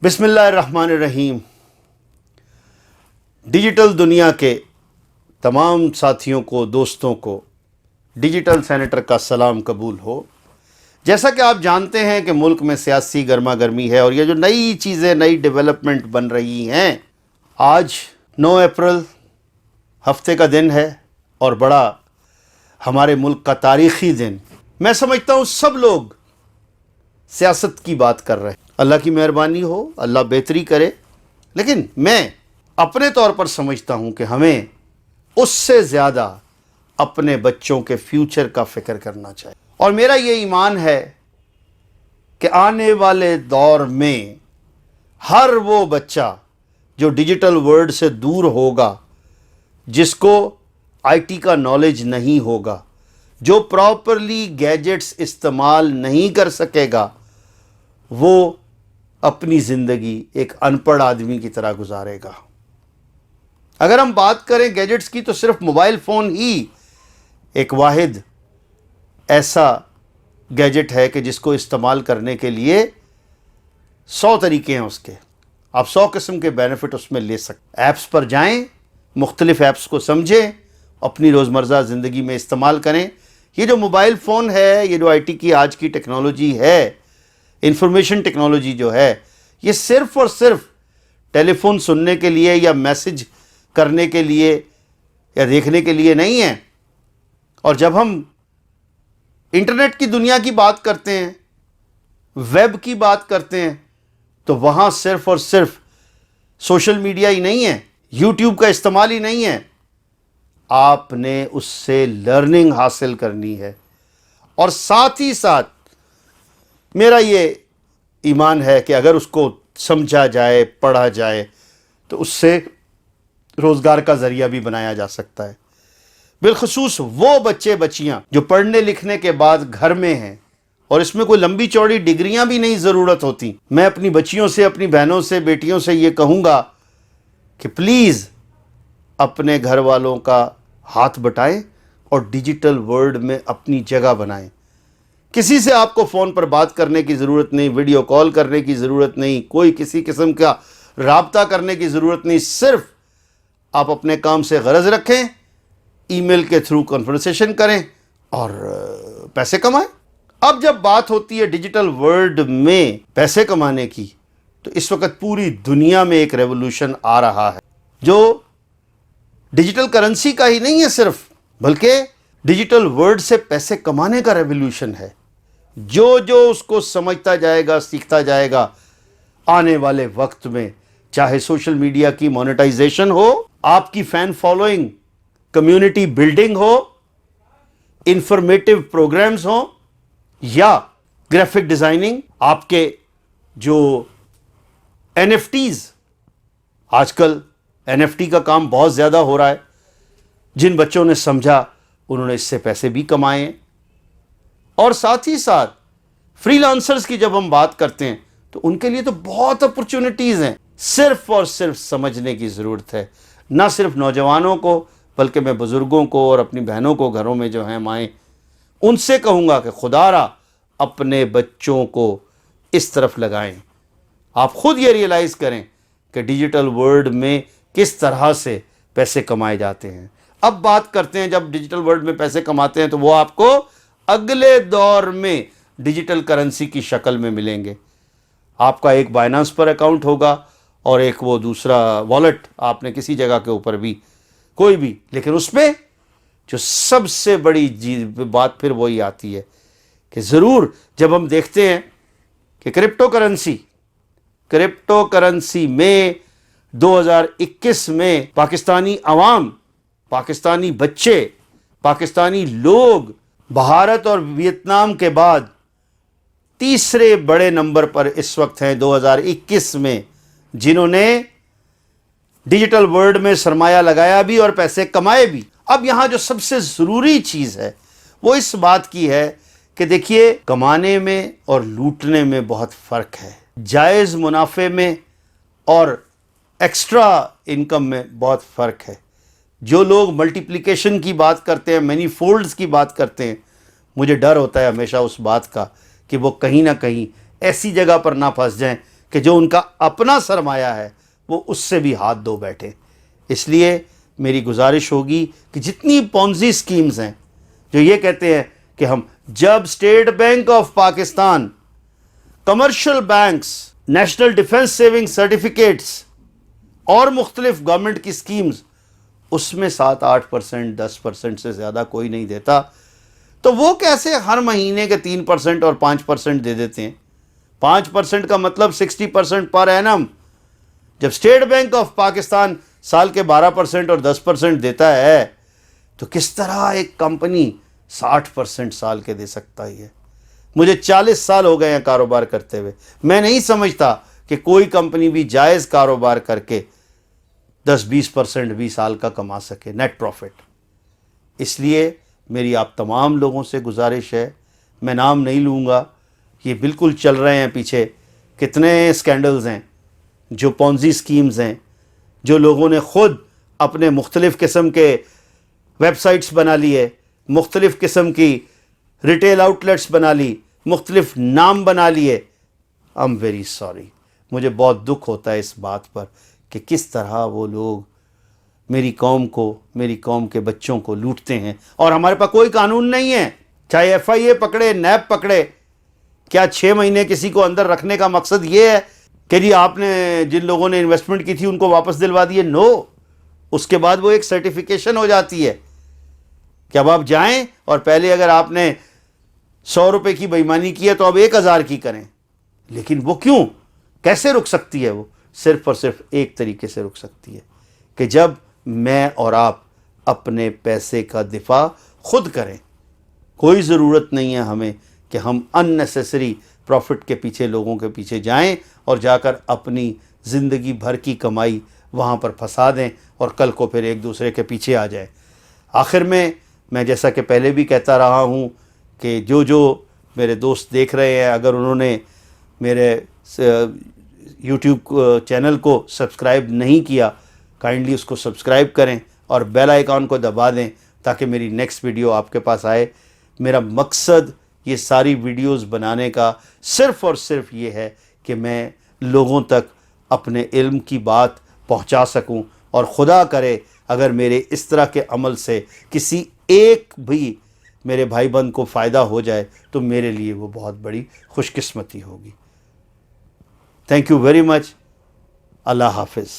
بسم اللہ الرحمن الرحیم۔ ڈیجیٹل دنیا کے تمام ساتھیوں کو، دوستوں کو ڈیجیٹل سینیٹر کا سلام قبول ہو۔ جیسا کہ آپ جانتے ہیں کہ ملک میں سیاسی گرما گرمی ہے اور یہ جو نئی چیزیں، نئی ڈیولپمنٹ بن رہی ہیں، آج 9 اپریل ہفتے کا دن ہے اور بڑا ہمارے ملک کا تاریخی دن۔ میں سمجھتا ہوں سب لوگ سیاست کی بات کر رہے ہیں، اللہ کی مہربانی ہو، اللہ بہتری کرے، لیکن میں اپنے طور پر سمجھتا ہوں کہ ہمیں اس سے زیادہ اپنے بچوں کے فیوچر کا فکر کرنا چاہیے۔ اور میرا یہ ایمان ہے کہ آنے والے دور میں ہر وہ بچہ جو ڈیجیٹل ورلڈ سے دور ہوگا، جس کو آئی ٹی کا نالج نہیں ہوگا، جو پراپرلی گیجٹس استعمال نہیں کر سکے گا، وہ اپنی زندگی ایک ان پڑھ آدمی کی طرح گزارے گا۔ اگر ہم بات کریں گیجٹس کی تو صرف موبائل فون ہی ایک واحد ایسا گیجٹ ہے کہ جس کو استعمال کرنے کے لیے 100 طریقے ہیں اس کے، آپ 100 قسم کے بینیفٹ اس میں لے سکتے۔ ایپس پر جائیں، مختلف ایپس کو سمجھیں، اپنی روزمرہ زندگی میں استعمال کریں۔ یہ جو موبائل فون ہے، یہ جو آئی ٹی کی آج کی ٹیکنالوجی ہے، انفارمیشن ٹیکنالوجی جو ہے، یہ صرف اور صرف ٹیلی فون سننے کے لیے یا میسج کرنے کے لیے یا دیکھنے کے لیے نہیں ہے۔ اور جب ہم انٹرنیٹ کی دنیا کی بات کرتے ہیں، ویب کی بات کرتے ہیں، تو وہاں صرف اور صرف سوشل میڈیا ہی نہیں ہے، یوٹیوب کا استعمال ہی نہیں ہے، آپ نے اس سے لرننگ حاصل کرنی ہے۔ اور ساتھ ہی ساتھ میرا یہ ایمان ہے کہ اگر اس کو سمجھا جائے، پڑھا جائے، تو اس سے روزگار کا ذریعہ بھی بنایا جا سکتا ہے۔ بالخصوص وہ بچے بچیاں جو پڑھنے لکھنے کے بعد گھر میں ہیں، اور اس میں کوئی لمبی چوڑی ڈگریاں بھی نہیں ضرورت ہوتی۔ میں اپنی بچیوں سے، اپنی بہنوں سے، بیٹیوں سے یہ کہوں گا کہ پلیز اپنے گھر والوں کا ہاتھ بٹائیں اور ڈیجیٹل ورلڈ میں اپنی جگہ بنائیں۔ کسی سے آپ کو فون پر بات کرنے کی ضرورت نہیں، ویڈیو کال کرنے کی ضرورت نہیں، کوئی کسی قسم کا رابطہ کرنے کی ضرورت نہیں۔ صرف آپ اپنے کام سے غرض رکھیں، ای میل کے تھرو کنورسیشن کریں اور پیسے کمائیں۔ اب جب بات ہوتی ہے ڈیجیٹل ورلڈ میں پیسے کمانے کی، تو اس وقت پوری دنیا میں ایک ریولوشن آ رہا ہے، جو ڈیجیٹل کرنسی کا ہی نہیں ہے صرف، بلکہ ڈیجیٹل ورلڈ سے پیسے کمانے کا ریولوشن ہے۔ جو اس کو سمجھتا جائے گا، سیکھتا جائے گا، آنے والے وقت میں چاہے سوشل میڈیا کی مونیٹائزیشن ہو، آپ کی فین فالوئنگ، کمیونٹی بلڈنگ ہو، انفارمیٹیو پروگرامز ہوں، یا گرافک ڈیزائننگ، آپ کے جو این ایف ٹیز، آج کل این ایف ٹی کا کام بہت زیادہ ہو رہا ہے، جن بچوں نے سمجھا انہوں نے اس سے پیسے بھی کمائے ہیں۔ اور ساتھ ہی ساتھ فری لانسرز کی جب ہم بات کرتے ہیں تو ان کے لیے تو بہت اپرچونٹیز ہیں، صرف اور صرف سمجھنے کی ضرورت ہے۔ نہ صرف نوجوانوں کو، بلکہ میں بزرگوں کو اور اپنی بہنوں کو گھروں میں جو ہیں مائیں، ان سے کہوں گا کہ خدا را اپنے بچوں کو اس طرف لگائیں۔ آپ خود یہ ریئلائز کریں کہ ڈیجیٹل ورلڈ میں کس طرح سے پیسے کمائے جاتے ہیں۔ اب بات کرتے ہیں، جب ڈیجیٹل ورلڈ میں پیسے کماتے ہیں تو وہ آپ کو اگلے دور میں ڈیجیٹل کرنسی کی شکل میں ملیں گے۔ آپ کا ایک بائنانس پر اکاؤنٹ ہوگا اور ایک وہ دوسرا والیٹ آپ نے کسی جگہ کے اوپر بھی، کوئی بھی، لیکن اس میں جو سب سے بڑی بات پھر وہی آتی ہے کہ ضرور جب ہم دیکھتے ہیں کہ کرپٹو کرنسی میں 2021 میں پاکستانی عوام، پاکستانی بچے، پاکستانی لوگ بھارت اور ویتنام کے بعد تیسرے بڑے نمبر پر اس وقت ہیں 2021 میں، جنہوں نے ڈیجیٹل ورلڈ میں سرمایہ لگایا بھی اور پیسے کمائے بھی۔ اب یہاں جو سب سے ضروری چیز ہے وہ اس بات کی ہے کہ دیکھیے، کمانے میں اور لوٹنے میں بہت فرق ہے، جائز منافع میں اور ایکسٹرا انکم میں بہت فرق ہے۔ جو لوگ ملٹیپلیکیشن کی بات کرتے ہیں، مینی فولڈز کی بات کرتے ہیں، مجھے ڈر ہوتا ہے ہمیشہ اس بات کا کہ وہ کہیں نہ کہیں ایسی جگہ پر نہ پھنس جائیں کہ جو ان کا اپنا سرمایہ ہے وہ اس سے بھی ہاتھ دھو بیٹھے. اس لیے میری گزارش ہوگی کہ جتنی پونزی سکیمز ہیں جو یہ کہتے ہیں کہ ہم جب state bank of Pakistan, commercial banks, national defence saving certificates اور مختلف گورنمنٹ کی سکیمز، اس میں 7-8%، 10% سے زیادہ کوئی نہیں دیتا، تو وہ کیسے ہر مہینے کے 3% اور 5% دے دیتے ہیں؟ 5% کا مطلب 60% پر اینم. جب اسٹیٹ بینک آف پاکستان سال کے 12% اور 10% دیتا ہے تو کس طرح ایک کمپنی 60% سال کے دے سکتا ہے؟ مجھے 40 سال ہو گئے ہیں کاروبار کرتے ہوئے، میں نہیں سمجھتا کہ کوئی کمپنی بھی جائز کاروبار کر کے 10-20% بھی سال کا کما سکے نیٹ پروفٹ. اس لیے میری آپ تمام لوگوں سے گزارش ہے، میں نام نہیں لوں گا، یہ بالکل چل رہے ہیں پیچھے کتنے سکینڈلز ہیں، جو پونزی سکیمز ہیں، جو لوگوں نے خود اپنے مختلف قسم کے ویب سائٹس بنا لیے، مختلف قسم کی ریٹیل آؤٹ لیٹس بنا لی، مختلف نام بنا لیے. آئی ایم ویری سوری، مجھے بہت دکھ ہوتا ہے اس بات پر کہ کس طرح وہ لوگ میری قوم کو، میری قوم کے بچوں کو لوٹتے ہیں. اور ہمارے پاس کوئی قانون نہیں ہے، چاہے FIA پکڑے، نیب پکڑے. کیا 6 مہینے کسی کو اندر رکھنے کا مقصد یہ ہے کہ جی آپ نے جن لوگوں نے انویسٹمنٹ کی تھی ان کو واپس دلوا دیے؟ نو. اس کے بعد وہ ایک سرٹیفیکیشن ہو جاتی ہے کہ اب آپ جائیں اور پہلے اگر آپ نے 100 روپے کی بے ایمانی کی ہے تو اب 1000 کی کریں. لیکن وہ کیوں، کیسے رک سکتی ہے؟ وہ صرف اور صرف ایک طریقے سے رک سکتی ہے کہ جب میں اور آپ اپنے پیسے کا دفاع خود کریں. کوئی ضرورت نہیں ہے ہمیں کہ ہم اننیسیسری پروفٹ کے پیچھے، لوگوں کے پیچھے جائیں اور جا کر اپنی زندگی بھر کی کمائی وہاں پر پھنسا دیں اور کل کو پھر ایک دوسرے کے پیچھے آ جائیں. آخر میں جیسا کہ پہلے بھی کہتا رہا ہوں کہ جو میرے دوست دیکھ رہے ہیں، اگر انہوں نے میرے یوٹیوب چینل کو سبسکرائب نہیں کیا، کائنڈلی اس کو سبسکرائب کریں اور بیل آئیکن کو دبا دیں تاکہ میری نیکسٹ ویڈیو آپ کے پاس آئے. میرا مقصد یہ ساری ویڈیوز بنانے کا صرف اور صرف یہ ہے کہ میں لوگوں تک اپنے علم کی بات پہنچا سکوں، اور خدا کرے اگر میرے اس طرح کے عمل سے کسی ایک بھی میرے بھائی بند کو فائدہ ہو جائے تو میرے لیے وہ بہت بڑی خوش قسمتی ہوگی. Thank you very much. اللہ حافظ.